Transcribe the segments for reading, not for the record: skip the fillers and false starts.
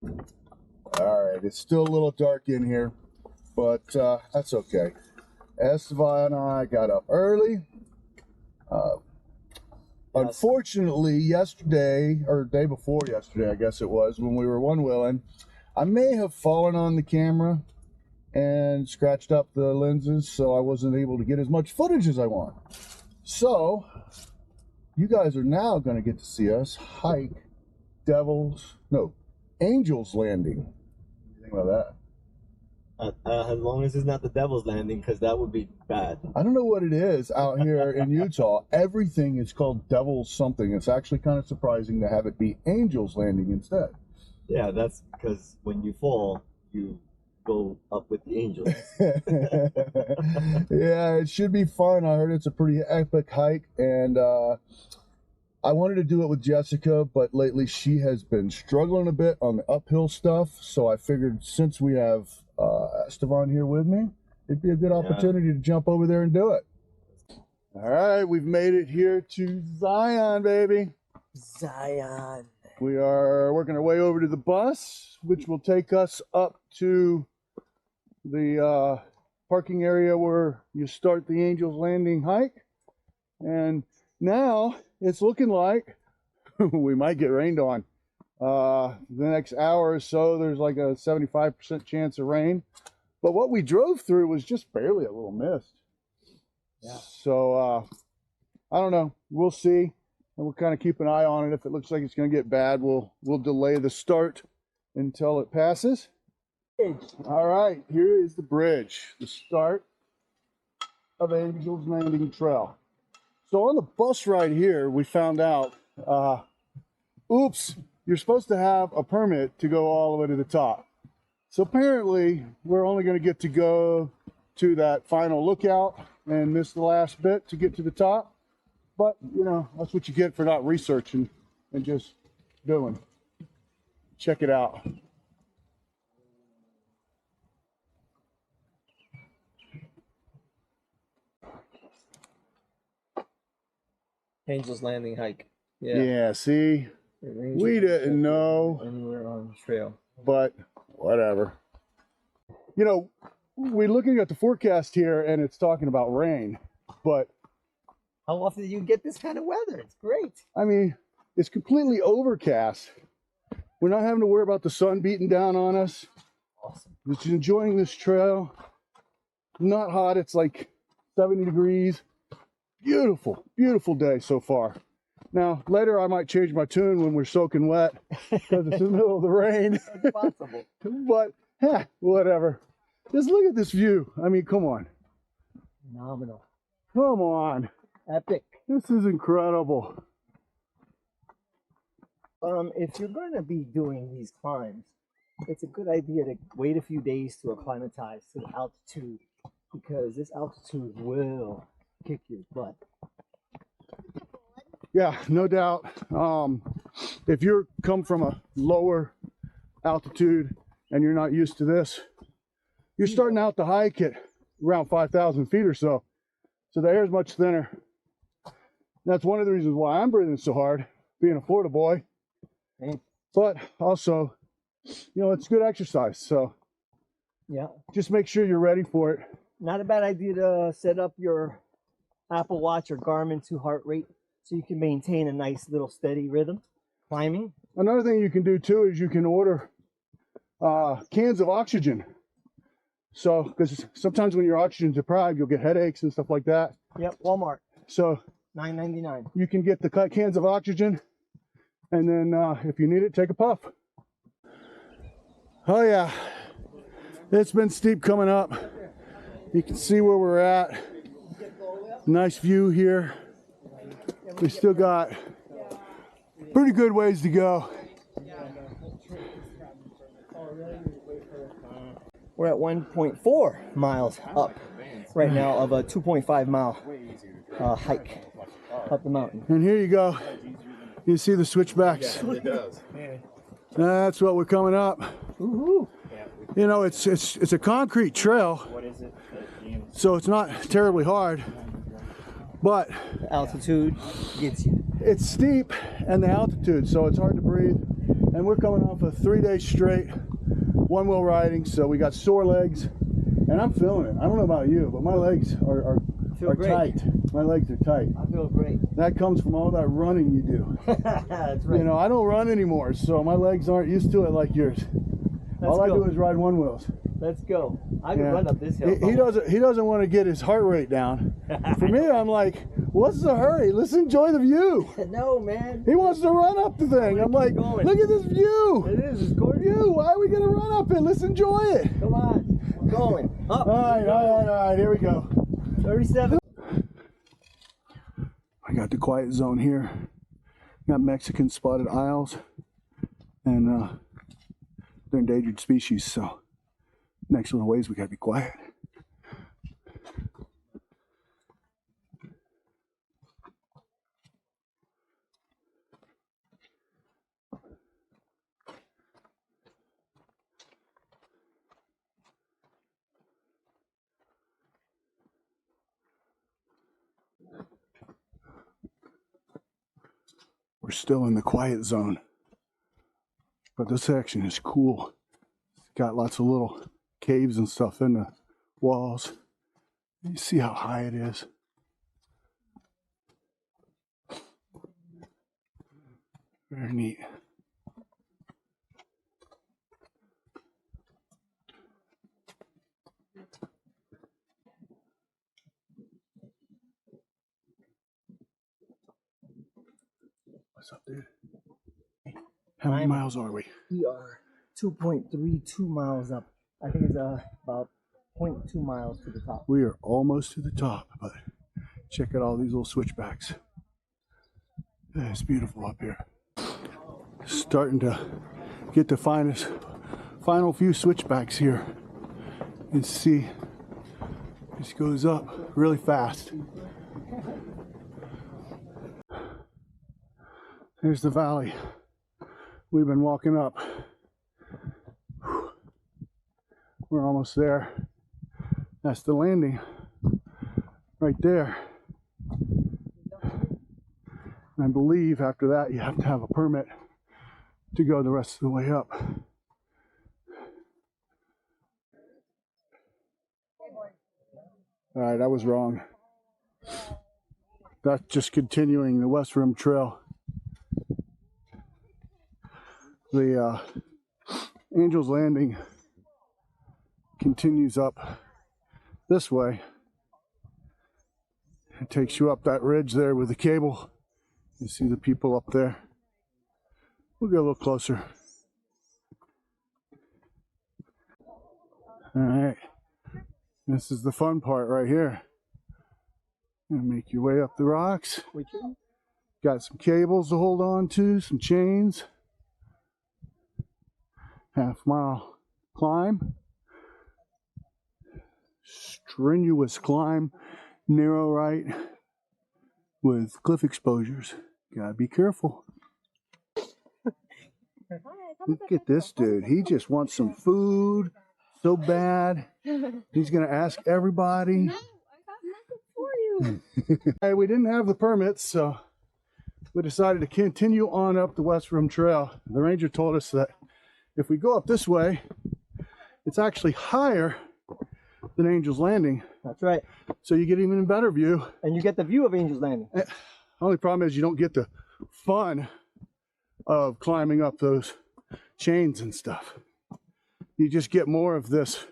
All right, it's still a little dark in here, but that's okay. Estevan and I got up early. Unfortunately, yesterday, or day before yesterday, I guess it was, when we were one-wheeling, I may have fallen on the camera and scratched up the lenses, so I wasn't able to get as much footage as I want. So, you guys are now going to get to see us hike Angel's Landing. What do you think about that? As long as it's not the Devil's Landing, because that would be bad. I don't know what it is out here in Utah. Everything is called Devil's something. It's actually kind of surprising to have it be Angel's Landing instead. Yeah, that's because when you fall, you go up with the angels. Yeah, it should be fun. I heard it's a pretty epic hike, and I wanted to do it with Jessica, but lately she has been struggling a bit on the uphill stuff, so I figured since we have Estevan here with me, it'd be a good opportunity to jump over there and do it. All right, we've made it here to Zion, baby. Zion. We are working our way over to the bus, which will take us up to the parking area where you start the Angel's Landing hike. And now it's looking like we might get rained on. The next hour or so, there's like a 75% chance of rain. But what we drove through was just barely a little mist. Yeah. So, I don't know. We'll see. And we'll kind of keep an eye on it. If it looks like it's going to get bad, we'll delay the start until it passes. All right, here is the bridge, the start of Angel's Landing Trail. So on the bus ride here, we found out, oops, you're supposed to have a permit to go all the way to the top. So apparently, we're only going to get to go to that final lookout and miss the last bit to get to the top. But, you know, that's what you get for not researching and just doing. Check it out. Angel's Landing hike. Yeah, see? We didn't know. Anywhere on the trail. But whatever. You know, we're looking at the forecast here and it's talking about rain. But how often do you get this kind of weather? It's great. I mean, it's completely overcast. We're not having to worry about the sun beating down on us. Awesome. Just enjoying this trail. Not hot. It's like 70 degrees. Beautiful, beautiful day so far. Now, later I might change my tune when we're soaking wet because it's in the middle of the rain. It's possible. But, whatever. Just look at this view. I mean, come on. Phenomenal. Come on. Epic. This is incredible. If you're going to be doing these climbs, it's a good idea to wait a few days to acclimatize to the altitude, because this altitude will kick your butt. Yeah, no doubt. If you come from a lower altitude and you're not used to this, you're starting out the hike at around 5,000 feet or so. So the air is much thinner. That's one of the reasons why I'm breathing so hard, being a Florida boy. But also, you know, it's good exercise. So yeah, just make sure you're ready for it. Not a bad idea to set up your Apple Watch or Garmin to heart rate so you can maintain a nice little steady rhythm climbing. Another thing you can do too is you can order cans of oxygen. So, because sometimes when you're oxygen deprived, you'll get headaches and stuff like that. Yep, Walmart. So $9.99. You can get the cans of oxygen, and then if you need it, take a puff. Oh yeah, it's been steep coming up. You can see where we're at. Nice view here. We still got pretty good ways to go. We're at 1.4 miles up right now of a 2.5 mile hike up the mountain. And here you go. You see the switchbacks. Yeah, it does. That's what we're coming up. Woohoo. You know, it's a concrete trail, so it's not terribly hard, but the altitude gets you. It's steep and the altitude, so it's hard to breathe. and we're coming off a 3-day straight one-wheel riding, so we got sore legs, and I'm feeling it. I don't know about you, but my legs are tight. My legs are tight. I feel great. That comes from all that running you do. That's right. You know, I don't run anymore, so my legs aren't used to it like yours. All I do is ride one wheels. Let's go. I can run up this hill. He doesn't want to get his heart rate down. For me, I'm like, what's the hurry? Let's enjoy the view. No, man. He wants to run up the thing. I'm like, look at this view. It is. It's gorgeous. View. Why are we going to run up it? Let's enjoy it. Come on. We're going. Up. All right. Here we go. 37. I got the quiet zone here. Got Mexican spotted owls, and they're endangered species, so next little ways we gotta be quiet. We're still in the quiet zone, but this section is cool. It's got lots of little caves and stuff in the walls. You see how high it is. Very neat. What's up, dude? How many miles are we? We are 2.32 miles up. I think it's about 0.2 miles to the top. We are almost to the top, but check out all these little switchbacks. Yeah, it's beautiful up here. Starting to get the final few switchbacks here. And see, this goes up really fast. There's the valley we've been walking up. We're almost there. That's the landing right there. And I believe after that you have to have a permit to go the rest of the way up. All right, I was wrong. That's just continuing the West Rim Trail. The Angel's Landing continues up this way. It takes you up that ridge there with the cable. You see the people up there. We'll get a little closer. All right. This is the fun part right here. And make your way up the rocks. Got some cables to hold on to, some chains. Half-mile climb. Strenuous climb, narrow right with cliff exposures. Gotta be careful. Look at this dude. He just wants some food so bad. He's gonna ask everybody. No, I got nothing for you. Hey, we didn't have the permits, so we decided to continue on up the West Rim Trail. The ranger told us that if we go up this way, it's actually higher than Angel's Landing. That's right. So you get even a better view. And you get the view of Angel's Landing. Only problem is you don't get the fun of climbing up those chains and stuff. You just get more of this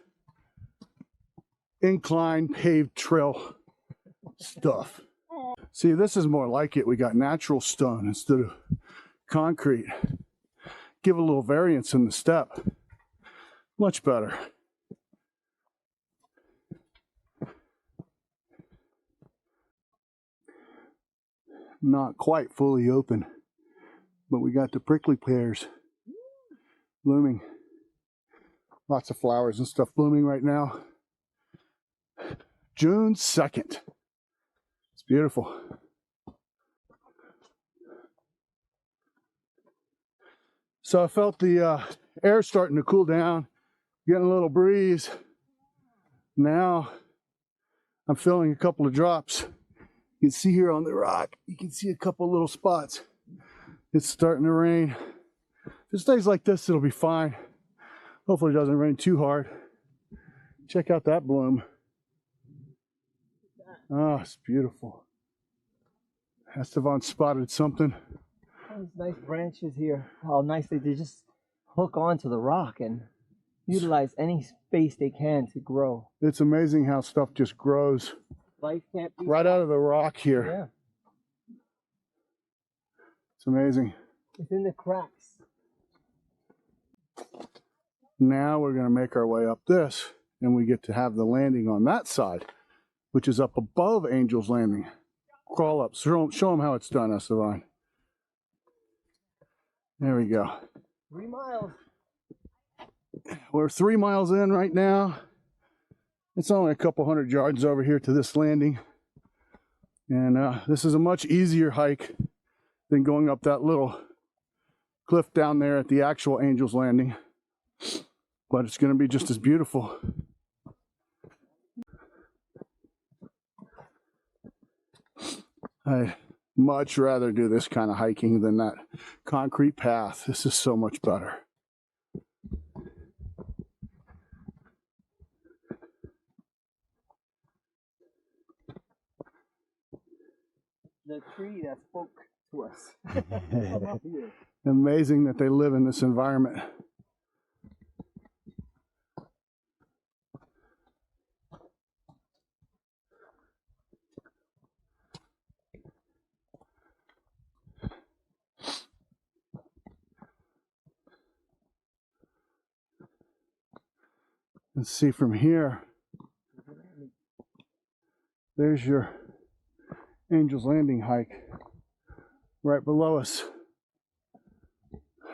incline paved trail stuff. See, this is more like it. We got natural stone instead of concrete. Give a little variance in the step. Much better. Not quite fully open, but we got the prickly pears blooming. Lots of flowers and stuff blooming right now. June 2nd. It's beautiful. So I felt the air starting to cool down, getting a little breeze. Now I'm feeling a couple of drops. You can see here on the rock, you can see a couple little spots. It's starting to rain. If it stays like this, it'll be fine. Hopefully it doesn't rain too hard. Check out that bloom. Oh, it's beautiful. Estevan spotted something. Those nice branches here. How nicely they just hook onto the rock and utilize any space they can to grow. It's amazing how stuff just grows Life can't be right out of the rock here. Yeah, It's amazing. it's in the cracks. Now we're going to make our way up this, and we get to have the landing on that side, which is up above Angel's Landing. Crawl up. Show them how it's done, Estevan. There we go. 3 miles. We're 3 miles in right now. It's only a couple hundred yards over here to this landing. And this is a much easier hike than going up that little cliff down there at the actual Angel's Landing. But it's going to be just as beautiful. I'd much rather do this kind of hiking than that concrete path. This is so much better. The tree that spoke to us. Come up here. Amazing that they live in this environment. Let's see from here. There's your Angel's Landing hike right below us.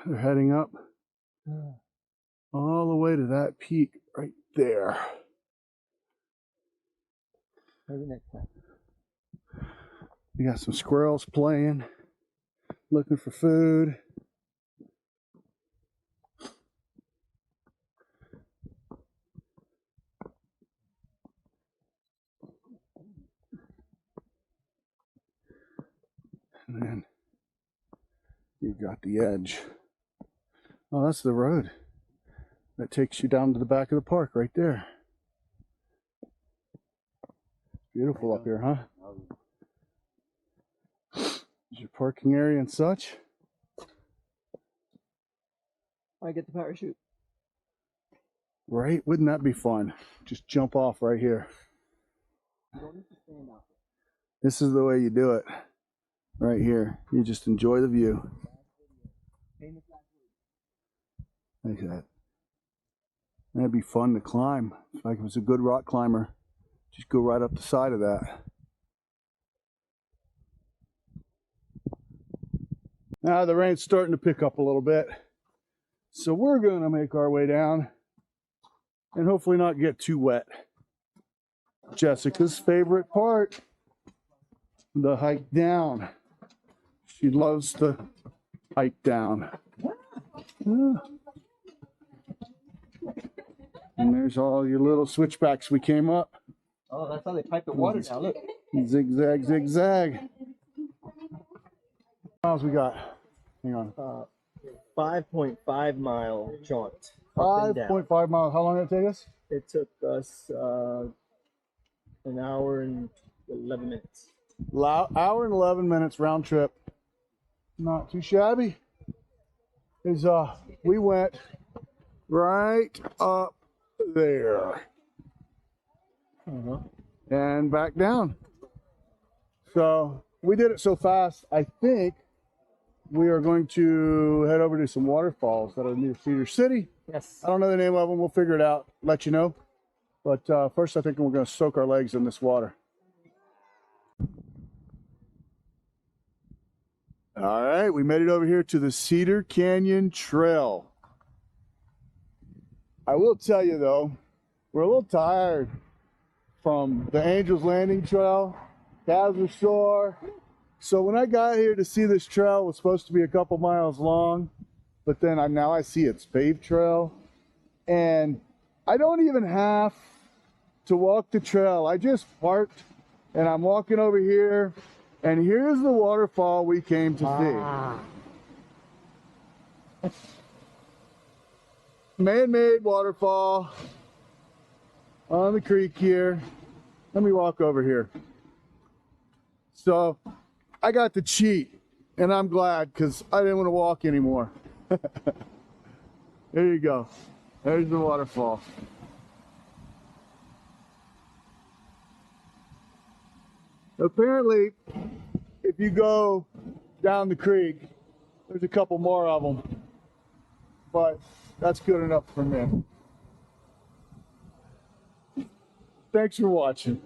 They're heading up all the way to that peak right there. Maybe next time. We got some squirrels playing, looking for food. And then you've got the edge. Oh, that's the road that takes you down to the back of the park right there. Beautiful up here, huh? There's your parking area and such. I get the parachute. Right? Wouldn't that be fun? Just jump off right here. You don't need to stand out. This is the way you do it. Right here. You just enjoy the view. Like that. That'd be fun to climb. If I was a good rock climber, just go right up the side of that. Now the rain's starting to pick up a little bit. So we're going to make our way down and hopefully not get too wet. Jessica's favorite part, the hike down. She loves the hike down. And there's all your little switchbacks we came up. Oh, that's how they pipe the water down. Look. Zigzag, zigzag. How miles we got? Hang on. 5.5 mile jaunt. 5.5 miles. How long did it take us? It took us an hour and 11 minutes. Hour and 11 minutes round trip. Not too shabby. We went right up there and back down. So we did it so fast. I think we are going to head over to some waterfalls that are near Cedar City. Yes. I don't know the name of them. We'll figure it out. Let you know. But first, I think we're going to soak our legs in this water. All right, we made it over here to the Cedar Canyon Trail. I will tell you though, we're a little tired from the Angel's Landing Trail. Calves are sore. So when I got here to see this trail, it was supposed to be a couple miles long, but then now I see it's paved trail. And I don't even have to walk the trail. I just parked and I'm walking over here. And here's the waterfall we came to see. man-made waterfall on the creek here. Let me walk over here. So I got to cheat, and I'm glad because I didn't want to walk anymore. There you go. There's the waterfall. Apparently, if you go down the creek, there's a couple more of them, but that's good enough for me. Thanks for watching.